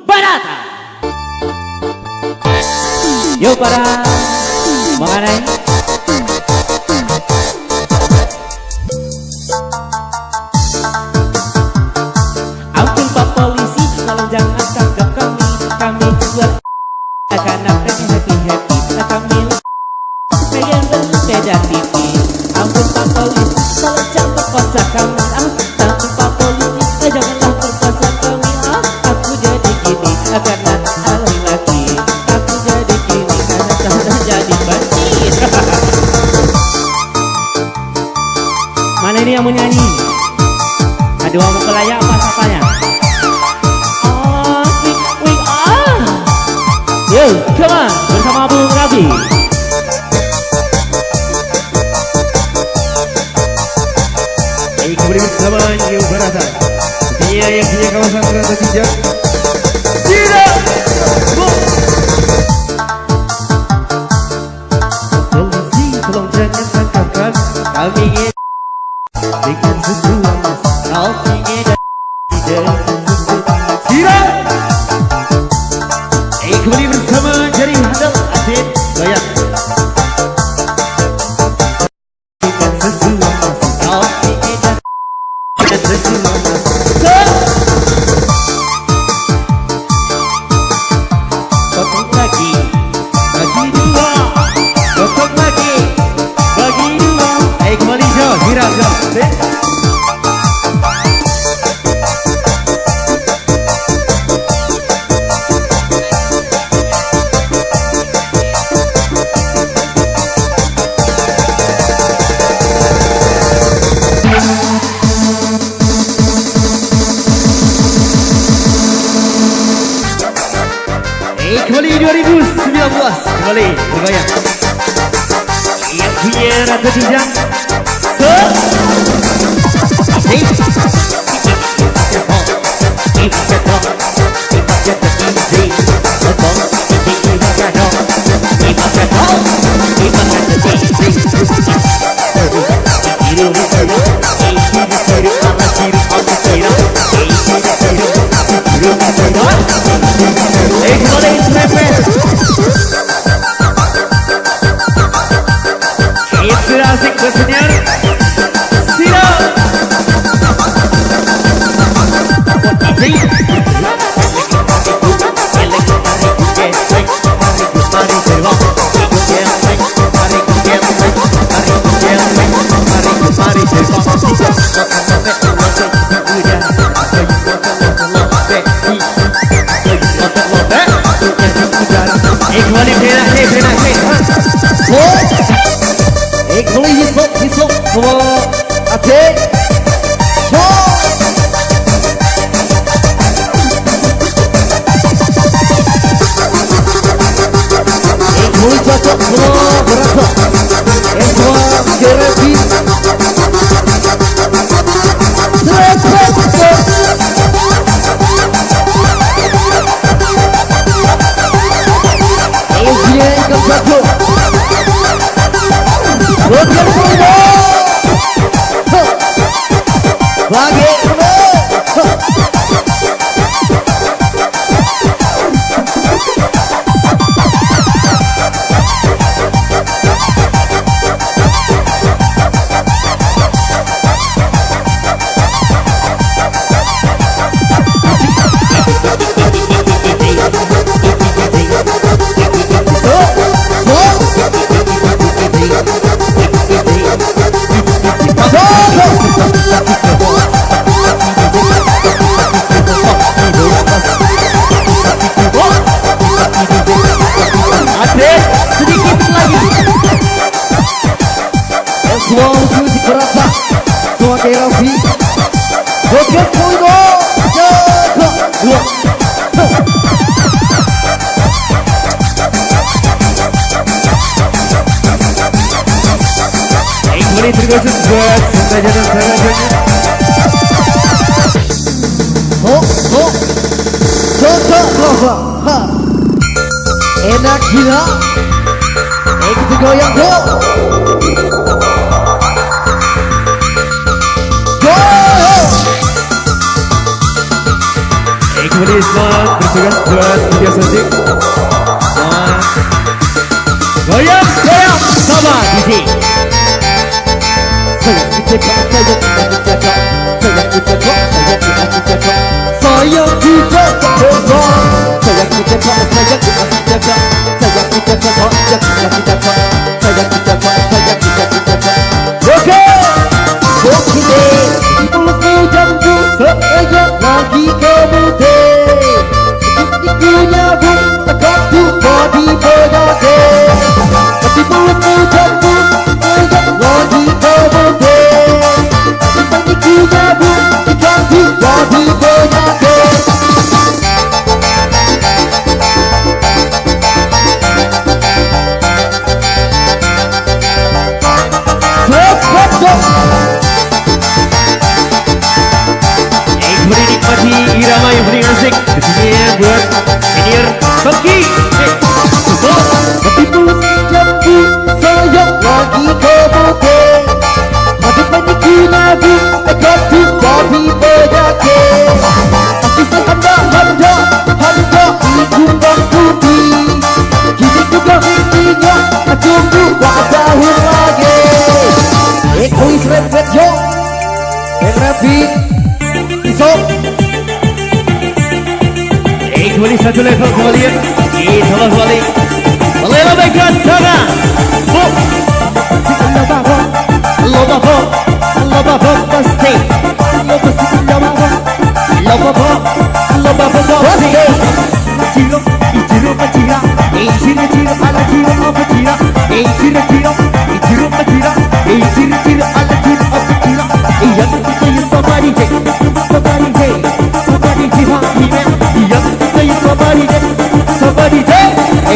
Barata. Yo para mengenai ampun Pak Polisi, tolong jangan tangkap kami. Kami juga akan happy-happy. Kami pengen berbeda tipis. Ampun Pak Polisi, tolong jangan perkosa kami. Ampun Pak Polisi, janganlah perkosa kami. Aku jadi gini karena laki-laki. Aku jadi gini karena jadi banci. Mana ini yang menyanyi? Aduh, mau ke layak apa sapanya? Yo, come on, bersama Bung Rabi. Kembali bersama Yo Barata. Dia yang punya kawasan Rata Bijak. Tidak. Polisi, tolong jangan tangkap kami. Kami ingin dengan sesuatu. Kau ingin dan tidak. Kembali bersama Jari Handal Adit Goyang. Dengan sesuatu. Kau ingin dan sesuatu. Potong lagi, bagi dua. Potong lagi, bagi dua. Kembali jauh, hirap jauh. Kembali 2019, kembali bergoyang. Yang punya Rata Bijak. Asik bersenyar. Siap. Kembali hisop semua Aceh. Kembali cocok semua berasa. Semua kerepi. Ikan satu. Lagi semua musik berasa, semua keropi. Oke, Puido, jaga dua. Kembali tergosok buat saja dan saja. Cocok loh, enak gila. Kita goyang go. kembali selamat bertugas buat Media Sosial. Goyang, goyang sama DJ. Saya ku cakap, saya ku cakap, saya ku cakap, saya ku cakap, saya ku cakap, saya ku cakap, saya ku cakap, saya ku cakap, saya ku cakap, saya ku cakap, saya ku cakap. Okey, okey, ibuku jambu saya lagi kemudi. Ibunya pun tak tu body body. Ibuku jambu saya lagi kemudi. Ibunya pun tak tu body body. Menikmati irama yang paling asik di sini buat senior Bangki. Ibu jambu saya lagi kemudi. Ada banyak lagu agar tu jadi penyakit. Tapi saya handa ibu bangkuti. Kini juga intinya tunggu tahun lagi. Kuis repet yo, repet. Kembali satu level kembali ya. Kita balik. Boleh baikkan sana. Lobabo pasti. Lobabo pasti. Ciro, ciro pacira. Ciro ala ciro apa cira. Ciro pacira. Ciro ala ciro apa cira. Yang itu yang somebody day. Somebody day.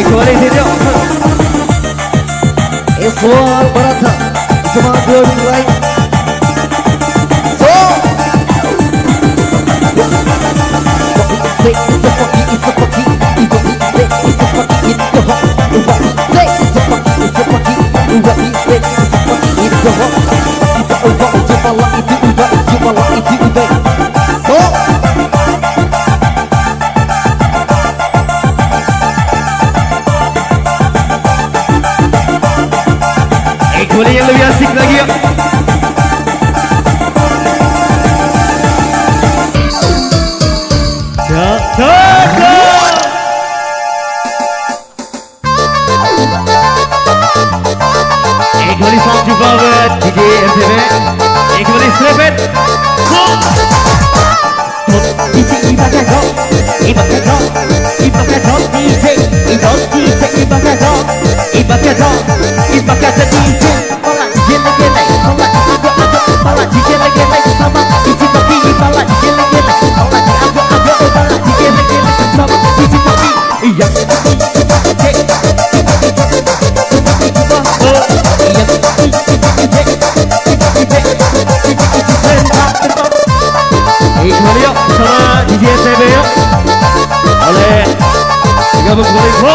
Kembali sini. Eswar Barata. Semua dua mulai. Kembali yang lebih asik lagi ya. Kembali salam jumpa buat DJ MTV. Kembali Strepet. DJ Ibakago, DJ Ibakago DJ. Pala DJ lagi, pala agak pala DJ lagi sama DJ Papi, pala DJ lagi, pala agak pala DJ lagi sama DJ Papi. Iya. Kembali yuk sama DJ STB yuk. Oleh gabung info.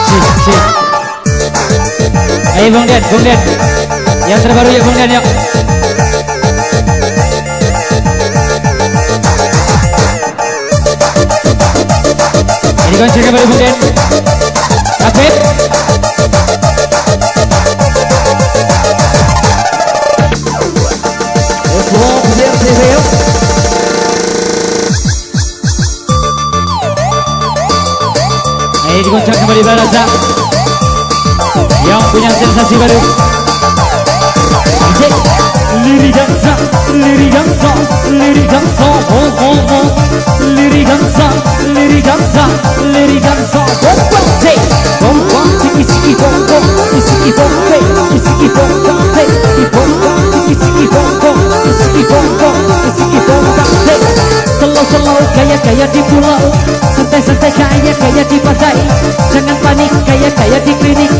Cik. Ayo Bung Den. Yang terbaru ya Bung Den yuk. Ini konser kembali Bung Den. Aktif. Ayo dikoncak kembali Barasa yang punya sensasi baru. DJ Liri dansa, liri dansa, liri dansa, oh oh oh, liri dansa, liri dansa, liri dansa. Bombong, siki bombong, siki bombong, siki bombong, siki bombong, siki bombong, siki bombong, siki bombong. Slow gaya di pulau, santai kaya di pantai. Jangan panik kaya di klinik.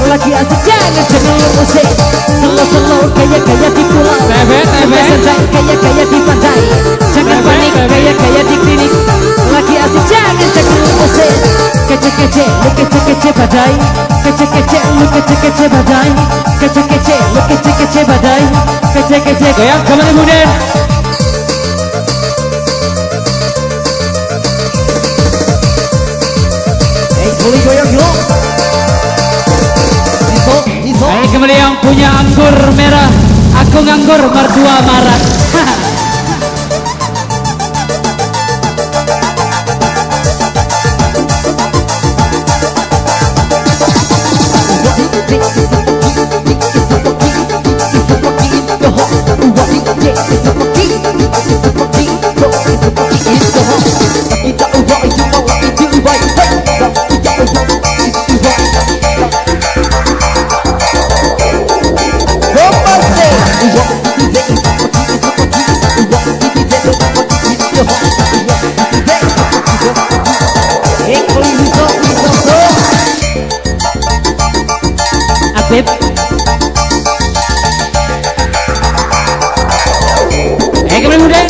Lagi asik jangan musik. Slow gaya di pulau, santai kaya di pantai. Jangan panik kaya di klinik. Lagi asik jangan musik. Kece badai. Kece badai. Kece badai. Kece goyang kemana kemudian? Boleh goyang yuk. Iso. Ayo kembali yang punya anggur merah. Aku nganggur mertua marah. Aktif. Kembali muda.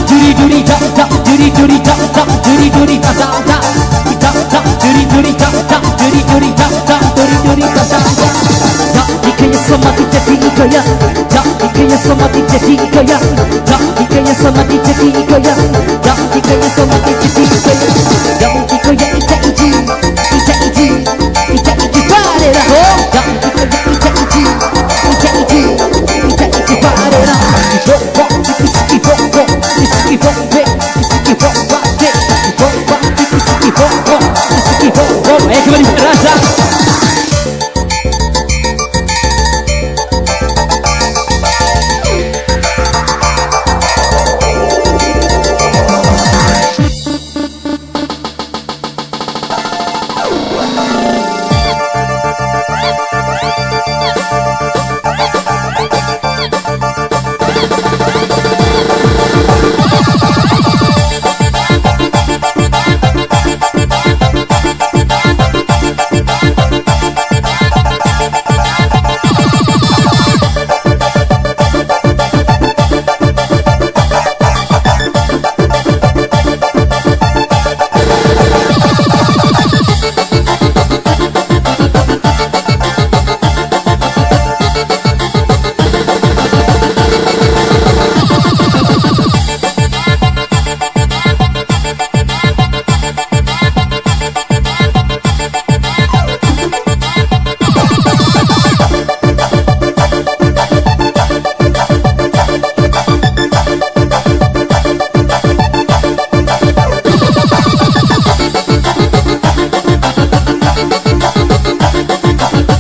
Juri juri juri juri juri juri dikanya semati jadi gaya, dikanya semati jadi gaya, dikanya semati jadi gaya, dikanya semati jadi gaya, yang dikaya ija iji parera, dikaya ija iji parera, bok diski bok diski bok bate, bok diski bok, kembali rasa.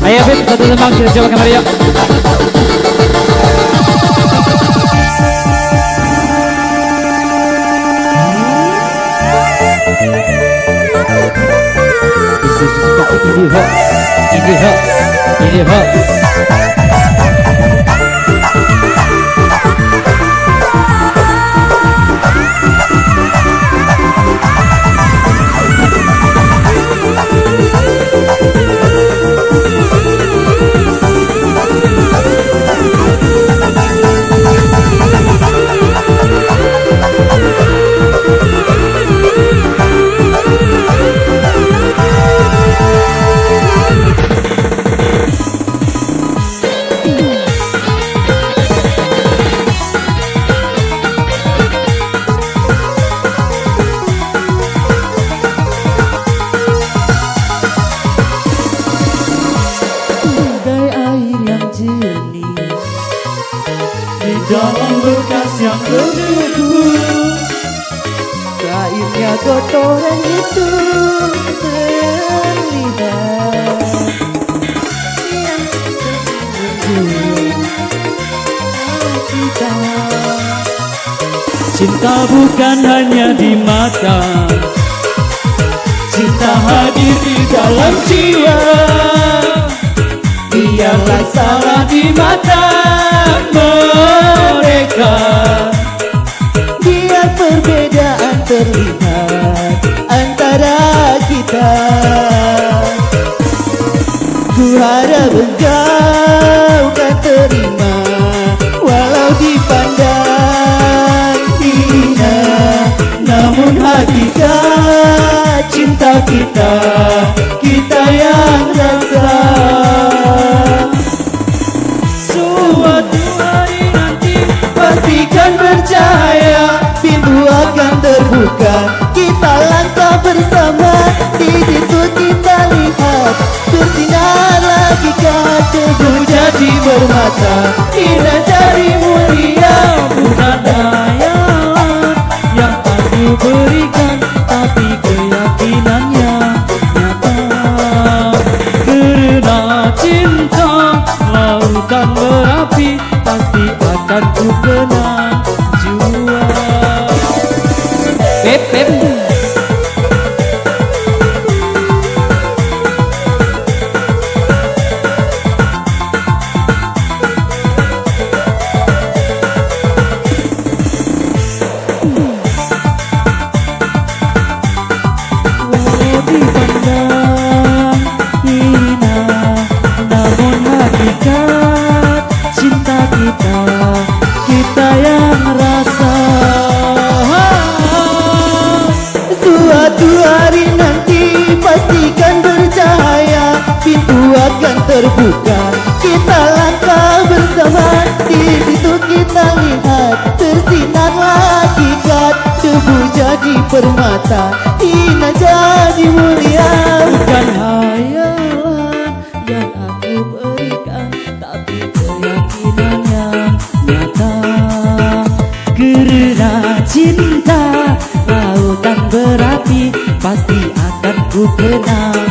Ayo Beb, satu tembang kita coba kembali yuk. Ini hot. Dalam bekas yang berdebu, Airnya kotoran itu terlihat yang terjun kita. cinta bukan hanya di mata, cinta hadir di dalam jiwa. Biarlah salah di mata mereka, Biar perbedaan terlihat antara kita. Ku harap engkau kan terima, walau dipandang hina, namun hakikat cinta kita, kita yang rasa. Suatu hari nanti pastikan percaya, pintu akan terbuka, kita langkah bersama di permata. Indah dari mulia bukan Hayalan yang aku berikan, tapi keyakinannya nyata. Karena cinta lautan berapi, pasti akan ku kenang jua. Pep, pep. Dipandang hina, namun hakikat cinta kita, kita yang rasa. Suatu hari nanti pastikan bercahaya, pintu akan terbuka, kita langkah bersama. Di situ kita lihat tersinarlah hakikat, debu jadi permata, hina jadi mulia. Bukan hayalan yang aku berikan, tapi keyakinannya nyata. Karena cinta lautan berapi, pasti akan ku kenang